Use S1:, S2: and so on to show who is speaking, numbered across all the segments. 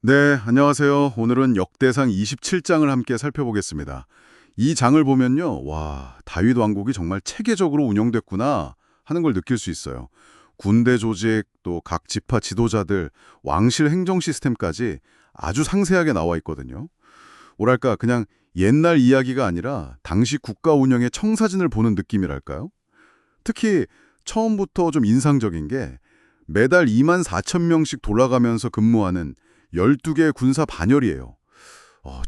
S1: 네, 안녕하세요. 오늘은 역대상 27장을 함께 살펴보겠습니다. 이 장을 보면요, 와, 다윗 왕국이 정말 체계적으로 운영됐구나 하는 걸 느낄 수 있어요. 군대 조직, 또 각 지파 지도자들, 왕실 행정 시스템까지 아주 상세하게 나와 있거든요. 뭐랄까, 그냥 옛날 이야기가 아니라 당시 국가 운영의 청사진을 보는 느낌이랄까요? 특히 처음부터 좀 인상적인 게 매달 2만 4천 명씩 돌아가면서 근무하는 12개의 군사 반열이에요.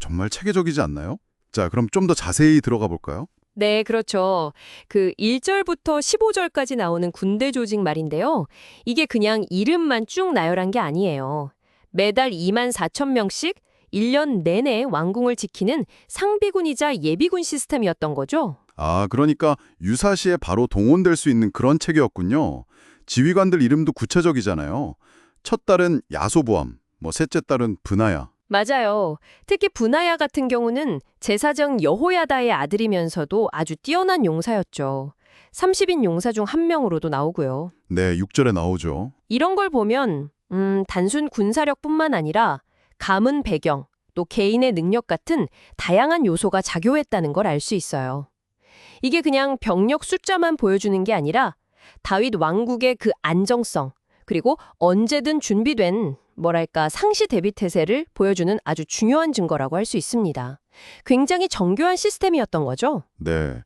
S1: 정말 체계적이지 않나요? 자, 그럼 좀 더 자세히 들어가 볼까요?
S2: 네, 그렇죠. 그 1절부터 15절까지 나오는 군대 조직 말인데요. 이게 그냥 이름만 쭉 나열한 게 아니에요. 매달 2만 4천 명씩 1년 내내 왕궁을 지키는 상비군이자 예비군 시스템이었던 거죠.
S1: 아, 그러니까 유사시에 바로 동원될 수 있는 그런 체계였군요. 지휘관들 이름도 구체적이잖아요. 첫 딸은 야소보암, 셋째 딸은 브나야.
S2: 맞아요. 특히 분하야 같은 경우는 제사장 여호야다의 아들이면서도 아주 뛰어난 용사였죠. 30인 용사 중 한 명으로도 나오고요.
S1: 네, 6절에 나오죠.
S2: 이런 걸 보면 단순 군사력뿐만 아니라 가문 배경, 또 개인의 능력 같은 다양한 요소가 작용했다는 걸 알 수 있어요. 이게 그냥 병력 숫자만 보여주는 게 아니라 다윗 왕국의 그 안정성, 그리고 언제든 준비된 뭐랄까 상시 대비 태세를 보여주는 아주 중요한 증거라고 할 수 있습니다. 굉장히 정교한 시스템이었던 거죠.
S1: 네.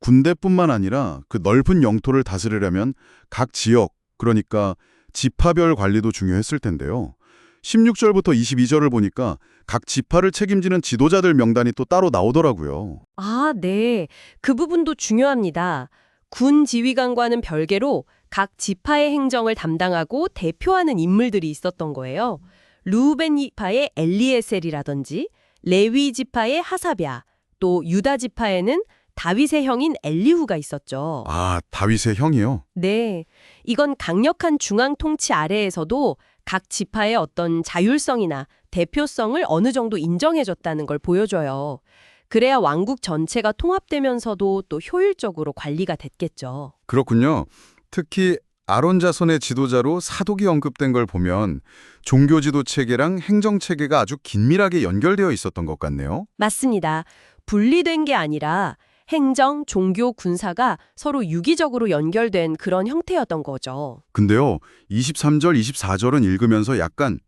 S1: 군대뿐만 아니라 그 넓은 영토를 다스리려면 각 지역, 그러니까 지파별 관리도 중요했을 텐데요. 16절부터 22절을 보니까 각 지파를 책임지는 지도자들 명단이 또 따로 나오더라고요.
S2: 아, 네. 그 부분도 중요합니다. 군 지휘관과는 별개로 각 지파의 행정을 담당하고 대표하는 인물들이 있었던 거예요. 루벤 지파의 엘리에셀이라든지 레위 지파의 하사랴, 또 유다 지파에는 다윗의 형인 엘리후가 있었죠.
S1: 아, 다윗의 형이요?
S2: 네. 이건 강력한 중앙 통치 아래에서도 각 지파의 어떤 자율성이나 대표성을 어느 정도 인정해줬다는 걸 보여줘요. 그래야 왕국 전체가 통합되면서도 또 효율적으로 관리가 됐겠죠.
S1: 그렇군요. 특히 아론 자손의 지도자로 사독이 언급된 걸 보면 종교 지도 체계랑 행정 체계가 아주 긴밀하게 연결되어 있었던 것 같네요.
S2: 맞습니다. 분리된 게 아니라 행정, 종교, 군사가 서로 유기적으로 연결된 그런 형태였던 거죠.
S1: 근데요, 23절, 24절은 읽으면서 약간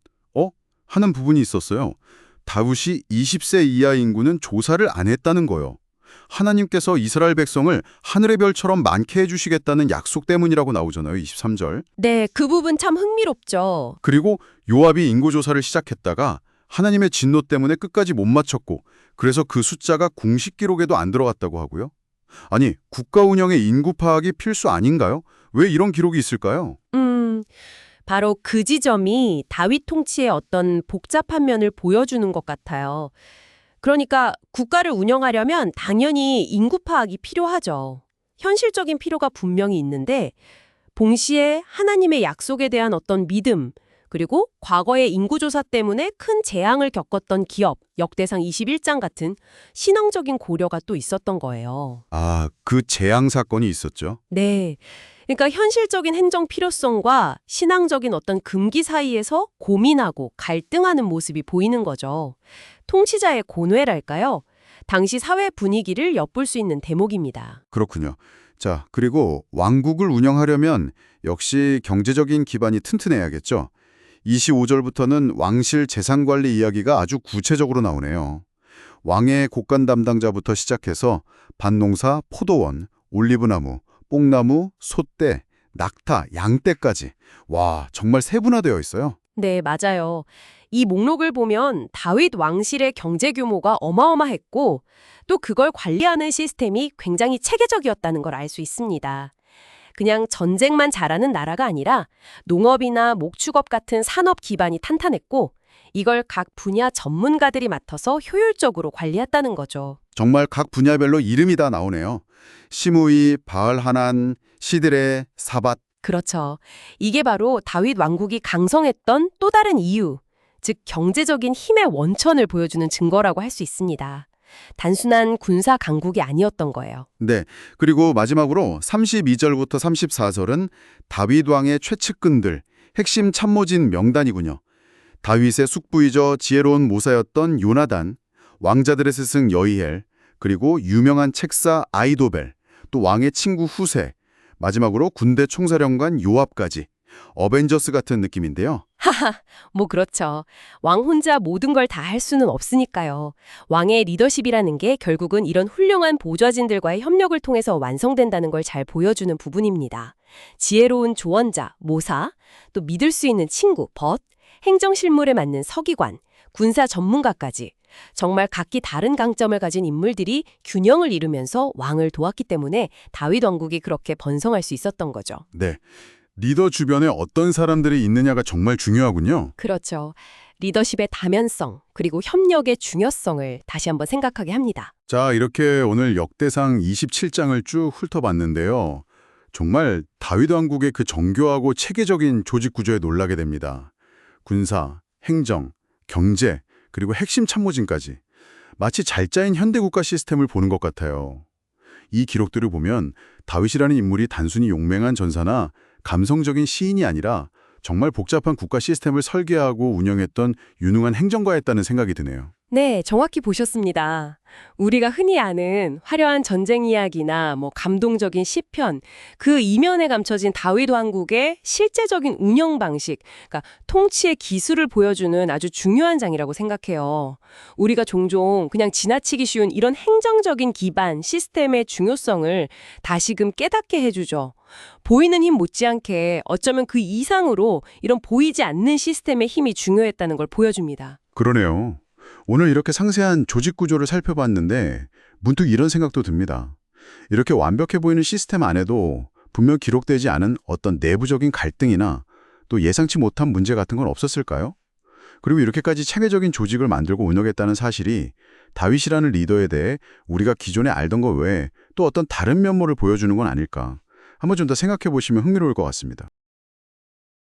S1: 하는 부분이 있었어요. 다윗이 20세 이하 인구는 조사를 안 했다는 거요. 하나님께서 이스라엘 백성을 하늘의 별처럼 많게 해주시겠다는 약속 때문이라고 나오잖아요. 23절.
S2: 네, 그 부분 참 흥미롭죠.
S1: 그리고 요압이 인구조사를 시작했다가 하나님의 진노 때문에 끝까지 못 마쳤고 그래서 그 숫자가 공식 기록에도 안 들어갔다고 하고요. 아니, 국가 운영의 인구 파악이 필수 아닌가요? 왜 이런 기록이 있을까요?
S2: 바로 그 지점이 다윗 통치의 어떤 복잡한 면을 보여주는 것 같아요. 그러니까 국가를 운영하려면 당연히 인구 파악이 필요하죠. 현실적인 필요가 분명히 있는데 동시에 하나님의 약속에 대한 어떤 믿음, 그리고 과거의 인구조사 때문에 큰 재앙을 겪었던 기업, 역대상 21장 같은 신앙적인 고려가 또 있었던 거예요.
S1: 아, 그 재앙 사건이 있었죠.
S2: 네. 그러니까 현실적인 행정 필요성과 신앙적인 어떤 금기 사이에서 고민하고 갈등하는 모습이 보이는 거죠. 통치자의 고뇌랄까요? 당시 사회 분위기를 엿볼 수 있는 대목입니다.
S1: 그렇군요. 자, 그리고 왕국을 운영하려면 역시 경제적인 기반이 튼튼해야겠죠. 25절부터는 왕실 재산관리 이야기가 아주 구체적으로 나오네요. 왕의 곡간 담당자부터 시작해서 밭농사, 포도원, 올리브나무, 뽕나무, 솥대, 낙타, 양떼까지. 와, 정말 세분화되어 있어요.
S2: 네, 맞아요. 이 목록을 보면 다윗 왕실의 경제 규모가 어마어마했고 또 그걸 관리하는 시스템이 굉장히 체계적이었다는 걸 알 수 있습니다. 그냥 전쟁만 잘하는 나라가 아니라 농업이나 목축업 같은 산업 기반이 탄탄했고 이걸 각 분야 전문가들이 맡아서 효율적으로 관리했다는 거죠.
S1: 정말 각 분야별로 이름이 다 나오네요. 시므이, 바알하난, 시드레, 사밧.
S2: 그렇죠. 이게 바로 다윗 왕국이 강성했던 또 다른 이유, 즉 경제적인 힘의 원천을 보여주는 증거라고 할 수 있습니다. 단순한 군사 강국이 아니었던 거예요.
S1: 네. 그리고 마지막으로 32절부터 34절은 다윗 왕의 최측근들, 핵심 참모진 명단이군요. 다윗의 숙부이자 지혜로운 모사였던 요나단, 왕자들의 스승 여이엘, 그리고 유명한 책사 아이도벨, 또 왕의 친구 후세, 마지막으로 군대 총사령관 요압까지 어벤져스 같은 느낌인데요.
S2: 뭐 그렇죠. 왕 혼자 모든 걸 다 할 수는 없으니까요. 왕의 리더십이라는 게 결국은 이런 훌륭한 보좌진들과의 협력을 통해서 완성된다는 걸 잘 보여주는 부분입니다. 지혜로운 조언자, 모사, 또 믿을 수 있는 친구, 벗, 행정실무에 맞는 서기관, 군사 전문가까지 정말 각기 다른 강점을 가진 인물들이 균형을 이루면서 왕을 도왔기 때문에 다윗 왕국이 그렇게 번성할 수 있었던 거죠.
S1: 네, 리더 주변에 어떤 사람들이 있느냐가 정말 중요하군요.
S2: 그렇죠. 리더십의 다면성, 그리고 협력의 중요성을 다시 한번 생각하게 합니다.
S1: 자, 이렇게 오늘 역대상 27장을 쭉 훑어봤는데요. 정말 다윗 왕국의 그 정교하고 체계적인 조직 구조에 놀라게 됩니다. 군사, 행정, 경제, 그리고 핵심 참모진까지 마치 잘 짜인 현대국가 시스템을 보는 것 같아요. 이 기록들을 보면 다윗이라는 인물이 단순히 용맹한 전사나 감성적인 시인이 아니라 정말 복잡한 국가 시스템을 설계하고 운영했던 유능한 행정가였다는 생각이 드네요.
S2: 네, 정확히 보셨습니다. 우리가 흔히 아는 화려한 전쟁 이야기나 감동적인 시편, 그 이면에 감춰진 다윗 왕국의 실제적인 운영 방식, 그러니까 통치의 기술을 보여주는 아주 중요한 장이라고 생각해요. 우리가 종종 그냥 지나치기 쉬운 이런 행정적인 기반, 시스템의 중요성을 다시금 깨닫게 해주죠. 보이는 힘 못지않게 어쩌면 그 이상으로 이런 보이지 않는 시스템의 힘이 중요했다는 걸 보여줍니다.
S1: 그러네요. 오늘 이렇게 상세한 조직 구조를 살펴봤는데 문득 이런 생각도 듭니다. 이렇게 완벽해 보이는 시스템 안에도 분명 기록되지 않은 어떤 내부적인 갈등이나 또 예상치 못한 문제 같은 건 없었을까요? 그리고 이렇게까지 체계적인 조직을 만들고 운영했다는 사실이 다윗이라는 리더에 대해 우리가 기존에 알던 것 외에 또 어떤 다른 면모를 보여주는 건 아닐까? 한번 좀 더 생각해 보시면 흥미로울 것 같습니다.